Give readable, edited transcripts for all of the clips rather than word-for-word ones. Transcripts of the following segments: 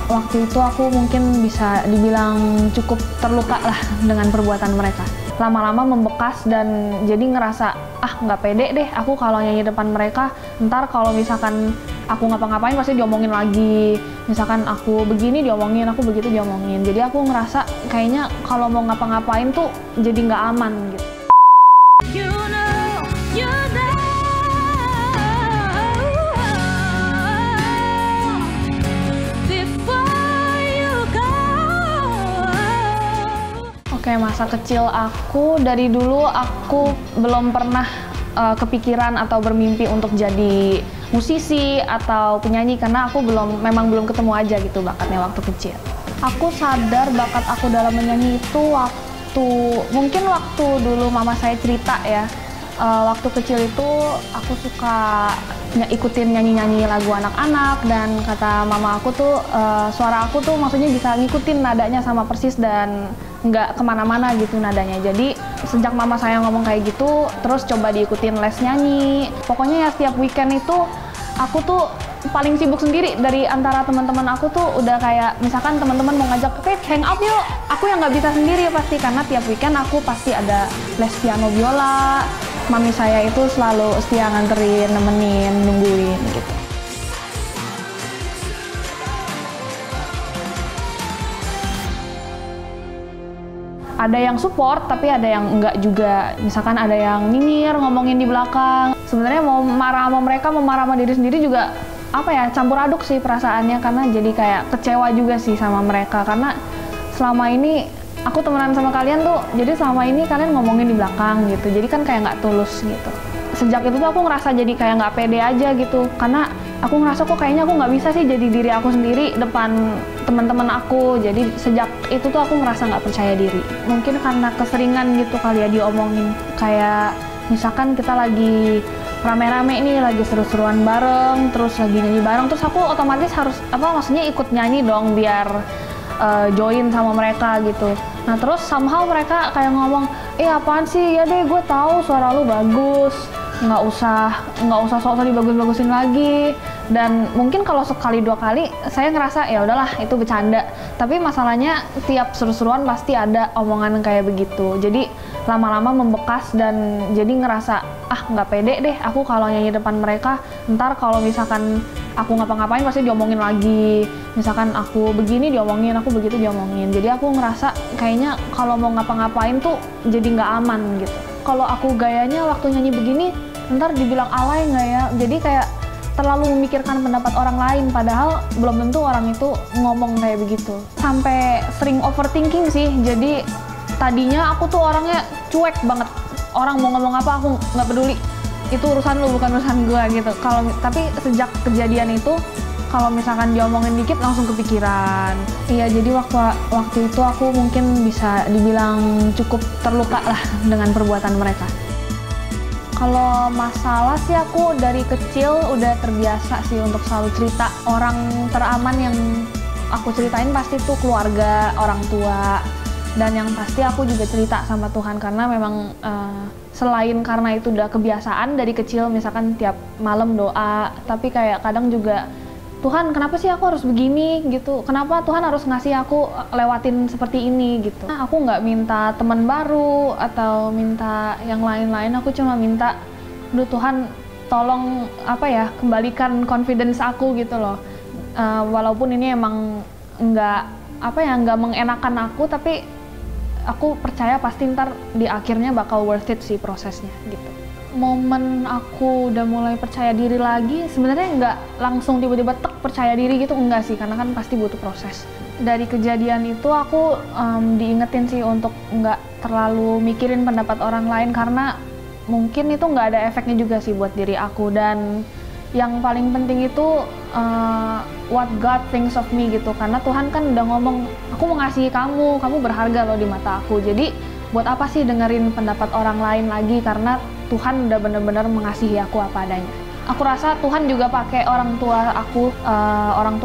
Waktu itu aku mungkin bisa dibilang cukup terluka lah dengan perbuatan mereka. Lama-lama membekas dan jadi ngerasa, nggak pede deh aku kalau nyanyi depan mereka. Ntar kalau misalkan aku ngapa-ngapain pasti diomongin lagi. Misalkan aku begini diomongin, aku begitu diomongin. Jadi aku ngerasa kayaknya kalau mau ngapa-ngapain tuh jadi nggak aman gitu. Oke, masa kecil aku dari dulu aku belum pernah kepikiran atau bermimpi untuk jadi musisi atau penyanyi karena aku memang belum ketemu aja gitu bakatnya waktu kecil. Aku sadar bakat aku dalam menyanyi itu mungkin waktu dulu mama saya cerita ya. Waktu kecil itu aku suka ikutin nyanyi-nyanyi lagu anak-anak dan kata mama aku tuh suara aku tuh maksudnya bisa ngikutin nadanya sama persis dan nggak kemana-mana gitu nadanya. Jadi sejak mama saya ngomong kayak gitu terus coba diikutin les nyanyi. Pokoknya ya setiap weekend itu aku tuh paling sibuk sendiri dari antara teman-teman aku tuh udah kayak misalkan teman-teman mau ngajak ke hang out yuk, aku yang nggak bisa sendiri pasti karena tiap weekend aku pasti ada les piano biola. Mami saya itu selalu setia nganterin, nemenin, nungguin gitu. Ada yang support, tapi ada yang enggak juga. Misalkan ada yang nyinyir, ngomongin di belakang. Sebenarnya mau marah sama mereka, mau marah sama diri sendiri juga campur aduk sih perasaannya karena jadi kayak kecewa juga sih sama mereka karena selama ini aku temenan sama kalian tuh, jadi selama ini kalian ngomongin di belakang gitu, jadi kan kayak nggak tulus gitu. Sejak itu tuh aku ngerasa jadi kayak nggak pede aja gitu, karena aku ngerasa kok kayaknya aku nggak bisa sih jadi diri aku sendiri depan teman-teman aku. Jadi sejak itu tuh aku ngerasa nggak percaya diri. Mungkin karena keseringan gitu kali ya diomongin, kayak misalkan kita lagi rame-rame nih, lagi seru-seruan bareng, terus lagi nyanyi bareng, terus aku otomatis harus maksudnya ikut nyanyi dong biar join sama mereka gitu. Nah terus somehow mereka kayak ngomong, apaan sih, ya deh gue tahu suara lu bagus, nggak usah sok-sok dibagus-bagusin lagi. Dan mungkin kalau sekali dua kali saya ngerasa ya udahlah itu bercanda, tapi masalahnya tiap seru-seruan pasti ada omongan kayak begitu. Jadi lama-lama membekas dan jadi ngerasa nggak pede deh aku kalau nyanyi depan mereka. Ntar kalau misalkan aku ngapa-ngapain pasti diomongin lagi. Misalkan aku begini diomongin, aku begitu diomongin. Jadi aku ngerasa kayaknya kalau mau ngapa-ngapain tuh jadi nggak aman gitu. Kalau aku gayanya waktu nyanyi begini, ntar dibilang alay nggak ya? Jadi kayak terlalu memikirkan pendapat orang lain, padahal belum tentu orang itu ngomong kayak begitu. Sampai sering overthinking sih, jadi tadinya aku tuh orangnya cuek banget. Orang mau ngomong apa aku nggak peduli. Itu urusan lu, bukan urusan gue gitu. Tapi sejak kejadian itu, kalau misalkan diomongin dikit langsung kepikiran. Iya, jadi waktu itu aku mungkin bisa dibilang cukup terluka lah dengan perbuatan mereka. Kalau masalah sih aku dari kecil udah terbiasa sih untuk selalu cerita. Orang teraman yang aku ceritain pasti tuh keluarga, orang tua. Dan yang pasti aku juga cerita sama Tuhan karena memang selain karena itu udah kebiasaan dari kecil, misalkan tiap malam doa, tapi kayak kadang juga Tuhan kenapa sih aku harus begini gitu, kenapa Tuhan harus ngasih aku lewatin seperti ini gitu. Nah, aku nggak minta teman baru atau minta yang lain-lain, aku cuma minta Tuhan tolong kembalikan confidence aku gitu loh. Walaupun ini emang nggak mengenakan aku, tapi aku percaya pasti ntar di akhirnya bakal worth it sih prosesnya gitu. Momen aku udah mulai percaya diri lagi, sebenarnya nggak langsung tiba-tiba percaya diri gitu, enggak sih, karena kan pasti butuh proses. Dari kejadian itu aku diingetin sih untuk nggak terlalu mikirin pendapat orang lain, karena mungkin itu nggak ada efeknya juga sih buat diri aku. Dan yang paling penting itu what God thinks of me gitu, karena Tuhan kan udah ngomong aku mengasihi kamu berharga loh di mata aku. Jadi buat apa sih dengerin pendapat orang lain lagi, karena Tuhan udah bener-bener mengasihi aku apa adanya. Aku rasa Tuhan juga pakai orang tua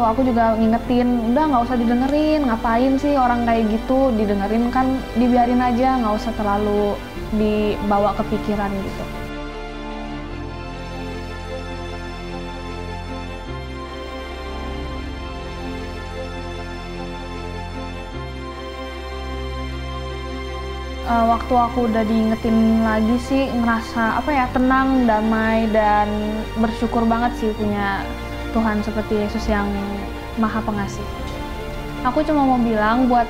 aku juga ngingetin, udah nggak usah didengerin, ngapain sih orang kayak gitu didengerin, kan dibiarin aja, nggak usah terlalu dibawa ke pikiran gitu. Waktu aku udah diingetin lagi sih, ngerasa tenang, damai, dan bersyukur banget sih punya Tuhan seperti Yesus yang Maha Pengasih. Aku cuma mau bilang buat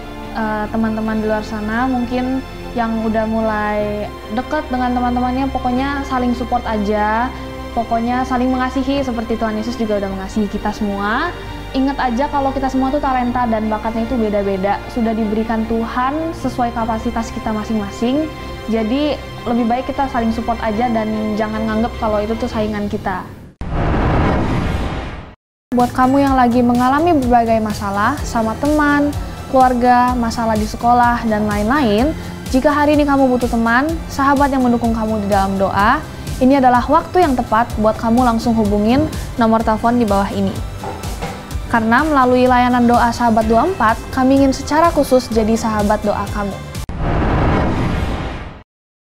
teman-teman di luar sana, mungkin yang udah mulai deket dengan teman-temannya, pokoknya saling support aja, pokoknya saling mengasihi seperti Tuhan Yesus juga udah mengasihi kita semua. Ingat aja kalau kita semua tuh talenta dan bakatnya itu beda-beda, sudah diberikan Tuhan sesuai kapasitas kita masing-masing. Jadi lebih baik kita saling support aja dan jangan nganggep kalau itu tuh saingan kita. Buat kamu yang lagi mengalami berbagai masalah sama teman, keluarga, masalah di sekolah, dan lain-lain, jika hari ini kamu butuh teman, sahabat yang mendukung kamu di dalam doa, ini adalah waktu yang tepat buat kamu langsung hubungin nomor telepon di bawah ini. Karena melalui layanan doa Sahabat 24, kami ingin secara khusus jadi sahabat doa kamu.